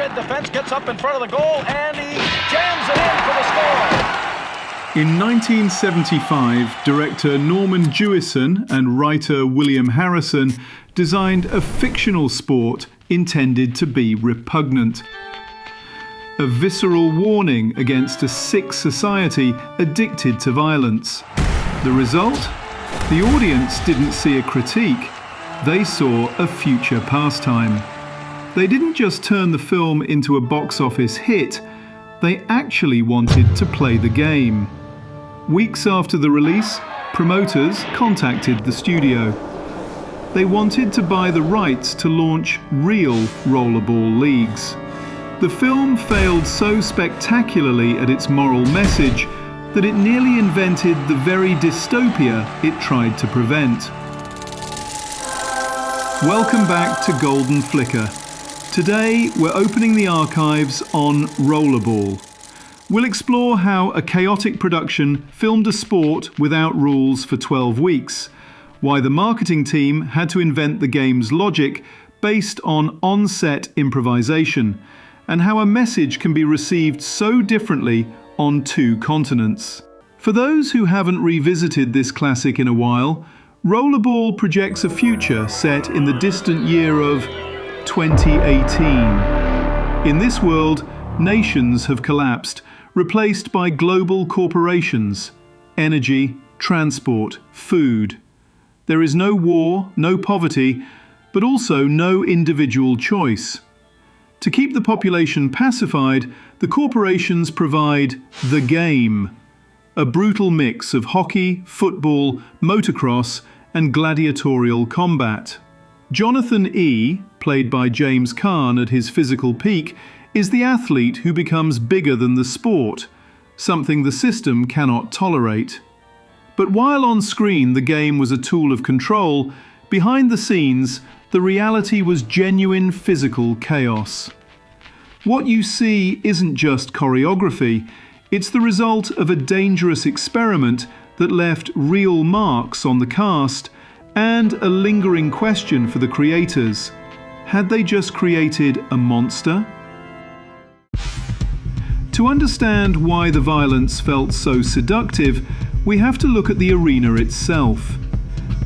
mid defense, gets up in front of the goal, and he jams it in for the score. In 1975, director Norman Jewison and writer William Harrison designed a fictional sport intended to be repugnant. A visceral warning against a sick society addicted to violence. The result? The audience didn't see a critique, they saw a future pastime. They didn't just turn the film into a box office hit, they actually wanted to play the game. Weeks after the release, promoters contacted the studio. They wanted to buy the rights to launch real rollerball leagues. The film failed so spectacularly at its moral message that it nearly invented the very dystopia it tried to prevent. Welcome back to Golden Flicker. Today we're opening the archives on Rollerball. We'll explore how a chaotic production filmed a sport without rules for 12 weeks, why the marketing team had to invent the game's logic based on on-set improvisation, and how a message can be received so differently on two continents. For those who haven't revisited this classic in a while, Rollerball projects a future set in the distant year of 2018. In this world, nations have collapsed, replaced by global corporations, energy, transport, food. There is no war, no poverty, but also no individual choice. To keep the population pacified, the corporations provide the game, a brutal mix of hockey, football, motocross, and gladiatorial combat. Jonathan E., played by James Caan at his physical peak, is the athlete who becomes bigger than the sport, something the system cannot tolerate. But while on screen the game was a tool of control, behind the scenes, the reality was genuine physical chaos. What you see isn't just choreography, it's the result of a dangerous experiment that left real marks on the cast and a lingering question for the creators. Had they just created a monster? To understand why the violence felt so seductive, we have to look at the arena itself.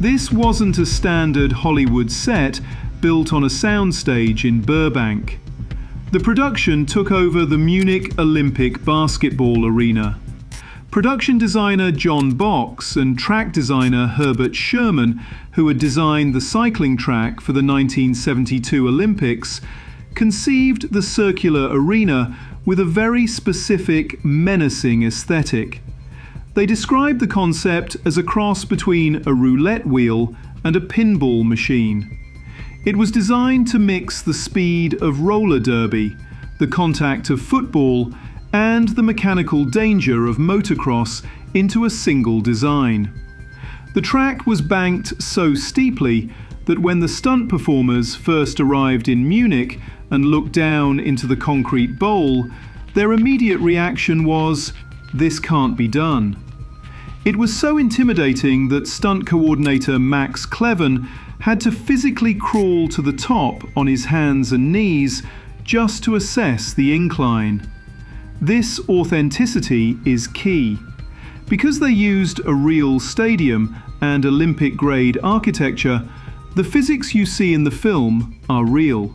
This wasn't a standard Hollywood set built on a soundstage in Burbank. The production took over the Munich Olympic basketball arena. Production designer John Box and track designer Herbert Sherman, who had designed the cycling track for the 1972 Olympics, conceived the circular arena with a very specific, menacing aesthetic. They described the concept as a cross between a roulette wheel and a pinball machine. It was designed to mix the speed of roller derby, the contact of football, and the mechanical danger of motocross into a single design. The track was banked so steeply that when the stunt performers first arrived in Munich and looked down into the concrete bowl, their immediate reaction was, "This can't be done." It was so intimidating that stunt coordinator Max Cleven had to physically crawl to the top on his hands and knees just to assess the incline. This authenticity is key. Because they used a real stadium and Olympic-grade architecture, the physics you see in the film are real.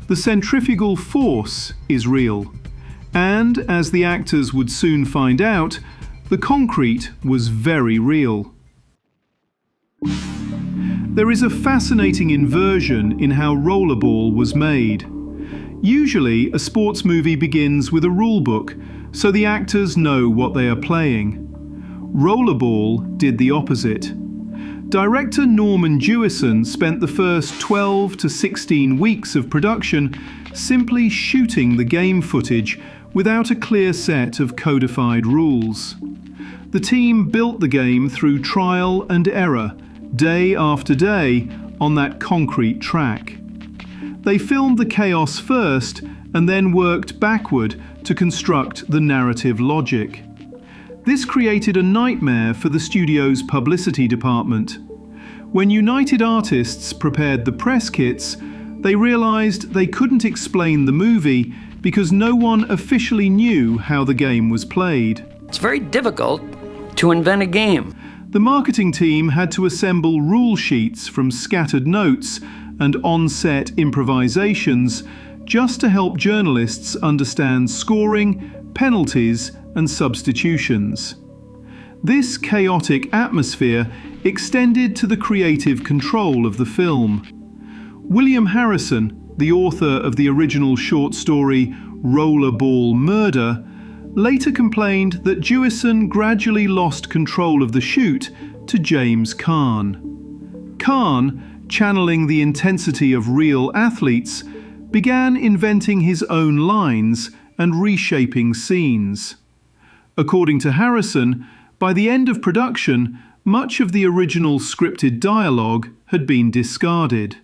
The centrifugal force is real. And, as the actors would soon find out, the concrete was very real. There is a fascinating inversion in how Rollerball was made. Usually, a sports movie begins with a rule book, so the actors know what they are playing. Rollerball did the opposite. Director Norman Jewison spent the first 12 to 16 weeks of production simply shooting the game footage without a clear set of codified rules. The team built the game through trial and error, day after day, on that concrete track. They filmed the chaos first and then worked backward to construct the narrative logic. This created a nightmare for the studio's publicity department. When United Artists prepared the press kits, They realized they couldn't explain the movie because no one officially knew how the game was played. It's very difficult to invent a game. The marketing team had to assemble rule sheets from scattered notes and on-set improvisations just to help journalists understand scoring, penalties, and substitutions. This chaotic atmosphere extended to the creative control of the film. William Harrison, the author of the original short story Rollerball Murder, later complained that Jewison gradually lost control of the shoot to James Caan. Caan, channeling the intensity of real athletes, began inventing his own lines and reshaping scenes. According to Harrison, by the end of production, much of the original scripted dialogue had been discarded.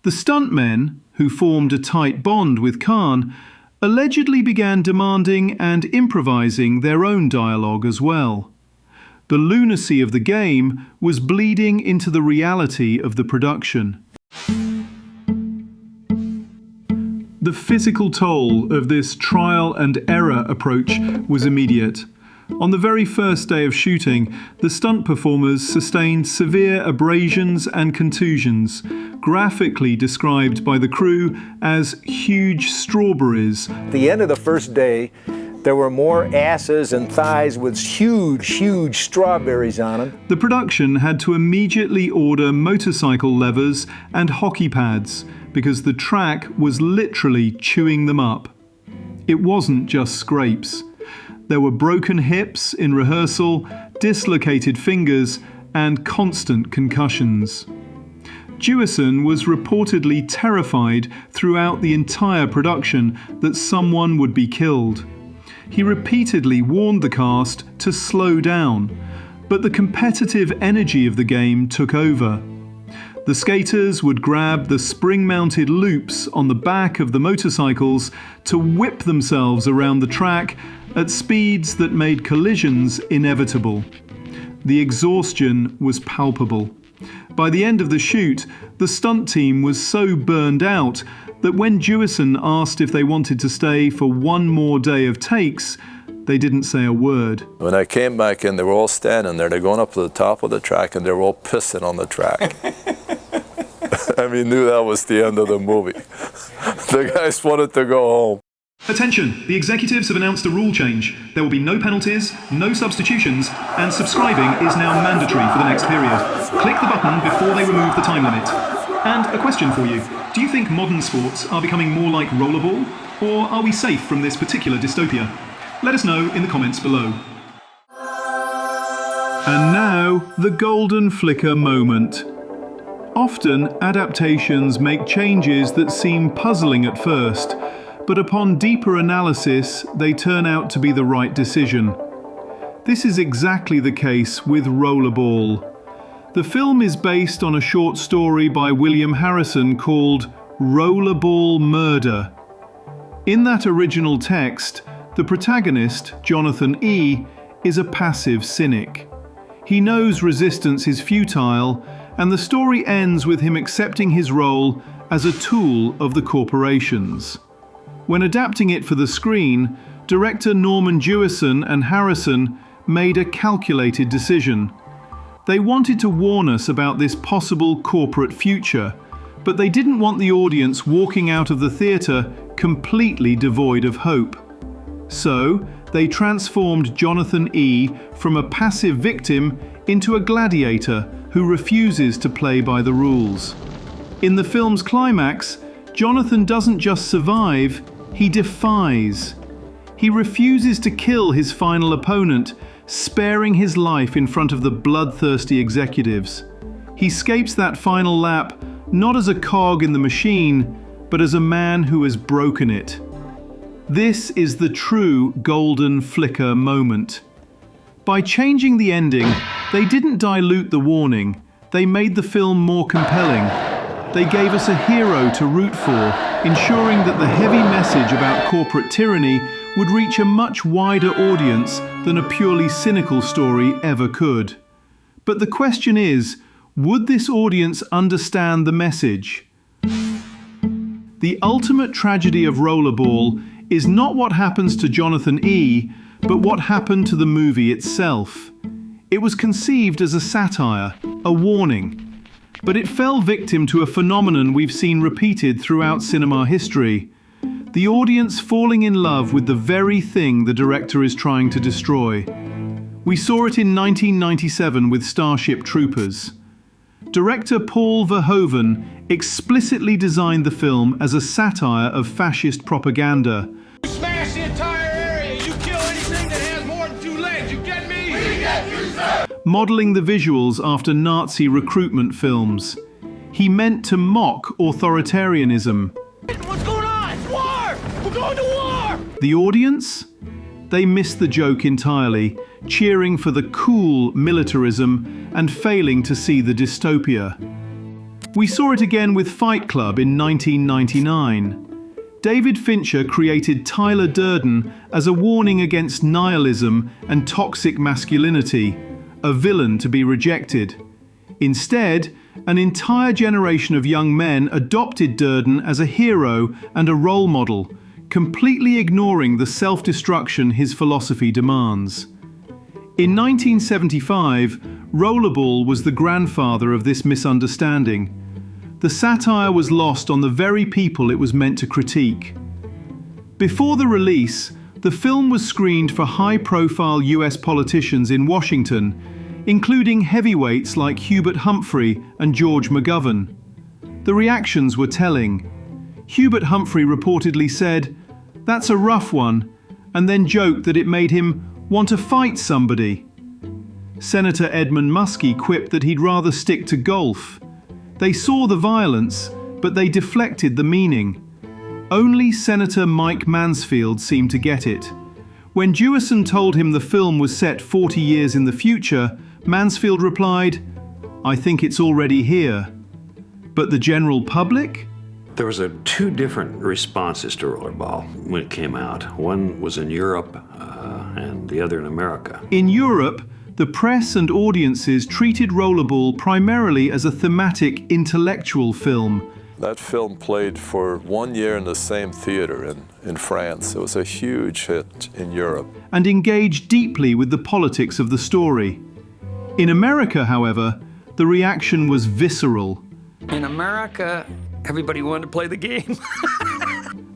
The stuntmen, who formed a tight bond with Caan, allegedly began demanding and improvising their own dialogue as well. The lunacy of the game was bleeding into the reality of the production. The physical toll of this trial and error approach was immediate. On the very first day of shooting, the stunt performers sustained severe abrasions and contusions, graphically described by the crew as huge strawberries. At the end of the first day, there were more asses and thighs with huge strawberries on them. The production had to immediately order motorcycle levers and hockey pads because the track was literally chewing them up. It wasn't just scrapes. There were broken hips in rehearsal, dislocated fingers, and constant concussions. Jewison was reportedly terrified throughout the entire production that someone would be killed. He repeatedly warned the cast to slow down, but the competitive energy of the game took over. The skaters would grab the spring-mounted loops on the back of the motorcycles to whip themselves around the track at speeds that made collisions inevitable. The exhaustion was palpable. By the end of the shoot, the stunt team was so burned out that when Jewison asked if they wanted to stay for one more day of takes, they didn't say a word. When I came back in, they were all standing there. They're going up to the top of the track and they were all pissing on the track. I mean, knew that was the end of the movie. The guys wanted to go home. Attention! The executives have announced a rule change. There will be no penalties, no substitutions, and subscribing is now mandatory for the next period. Click the button before they remove the time limit. And a question for you. Do you think modern sports are becoming more like rollerball? Or are we safe from this particular dystopia? Let us know in the comments below. And now, the golden flicker moment. Often, adaptations make changes that seem puzzling at first, but upon deeper analysis, they turn out to be the right decision. This is exactly the case with Rollerball. The film is based on a short story by William Harrison called Rollerball Murder. In that original text, the protagonist, Jonathan E., is a passive cynic. He knows resistance is futile, and the story ends with him accepting his role as a tool of the corporations. When adapting it for the screen, director Norman Jewison and Harrison made a calculated decision. They wanted to warn us about this possible corporate future, but they didn't want the audience walking out of the theatre completely devoid of hope. So, they transformed Jonathan E. from a passive victim into a gladiator who refuses to play by the rules. In the film's climax, Jonathan doesn't just survive, he defies. He refuses to kill his final opponent, sparing his life in front of the bloodthirsty executives. He escapes that final lap not as a cog in the machine, but as a man who has broken it. This is the true golden flicker moment. By changing the ending, they didn't dilute the warning, they made the film more compelling. They gave us a hero to root for, ensuring that the heavy message about corporate tyranny would reach a much wider audience than a purely cynical story ever could. But the question is, would this audience understand the message? The ultimate tragedy of Rollerball is not what happens to Jonathan E., but what happened to the movie itself. It was conceived as a satire, a warning, but it fell victim to a phenomenon we've seen repeated throughout cinema history: the audience falling in love with the very thing the director is trying to destroy. We saw it in 1997 with Starship Troopers. Director Paul Verhoeven explicitly designed the film as a satire of fascist propaganda. You smash the entire area, you kill anything that has more than 2 legs, you get me? We get you, sir! Modeling the visuals after Nazi recruitment films. He meant to mock authoritarianism. What's going on? War! We're going to war! The audience? They missed the joke entirely, cheering for the cool militarism and failing to see the dystopia. We saw it again with Fight Club in 1999. David Fincher created Tyler Durden as a warning against nihilism and toxic masculinity, a villain to be rejected. Instead, an entire generation of young men adopted Durden as a hero and a role model, completely ignoring the self-destruction his philosophy demands. In 1975, Rollerball was the grandfather of this misunderstanding. The satire was lost on the very people it was meant to critique. Before the release, the film was screened for high-profile US politicians in Washington, including heavyweights like Hubert Humphrey and George McGovern. The reactions were telling. Hubert Humphrey reportedly said, "That's a rough one," and then joked that it made him want to fight somebody. Senator Edmund Muskie quipped that he'd rather stick to golf. They saw the violence, but they deflected the meaning. Only Senator Mike Mansfield seemed to get it. When Jewison told him the film was set 40 years in the future, Mansfield replied, "I think it's already here." But the general public? There was 2 different responses to Rollerball when it came out. One was in Europe and the other in America. In Europe, the press and audiences treated Rollerball primarily as a thematic, intellectual film. That film played for 1 year in the same theater in France. It was a huge hit in Europe. And engaged deeply with the politics of the story. In America, however, the reaction was visceral. In America, everybody wanted to play the game.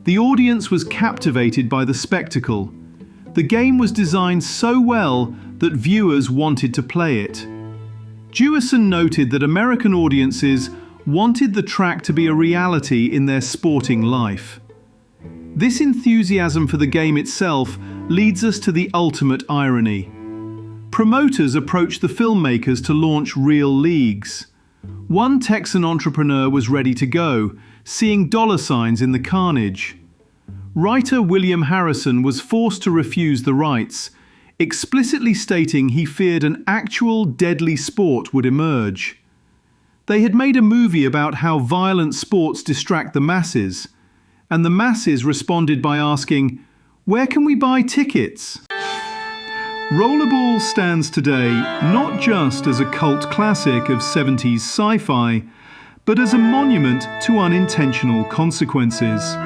The audience was captivated by the spectacle. The game was designed so well that viewers wanted to play it. Jewison noted that American audiences wanted the track to be a reality in their sporting life. This enthusiasm for the game itself leads us to the ultimate irony. Promoters approached the filmmakers to launch real leagues. One Texan entrepreneur was ready to go, seeing dollar signs in the carnage. Writer William Harrison was forced to refuse the rights, explicitly stating he feared an actual deadly sport would emerge. They had made a movie about how violent sports distract the masses, and the masses responded by asking, "Where can we buy tickets?" Rollerball stands today not just as a cult classic of 70s sci-fi, but as a monument to unintentional consequences.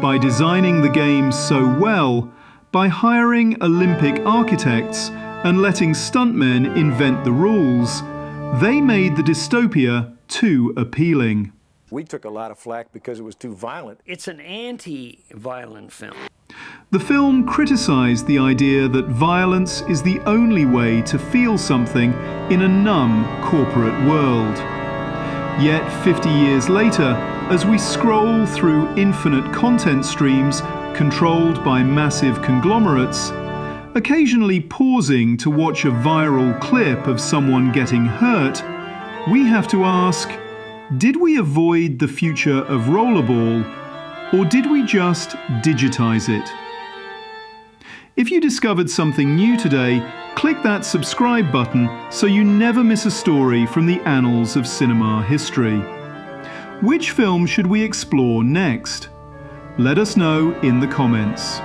By designing the game so well, by hiring Olympic architects and letting stuntmen invent the rules, they made the dystopia too appealing. We took a lot of flack because it was too violent. It's an anti-violent film. The film criticized the idea that violence is the only way to feel something in a numb corporate world. Yet 50 years later, as we scroll through infinite content streams controlled by massive conglomerates, occasionally pausing to watch a viral clip of someone getting hurt, we have to ask, did we avoid the future of Rollerball, or did we just digitize it? If you discovered something new today, click that subscribe button so you never miss a story from the annals of cinema history. Which film should we explore next? Let us know in the comments.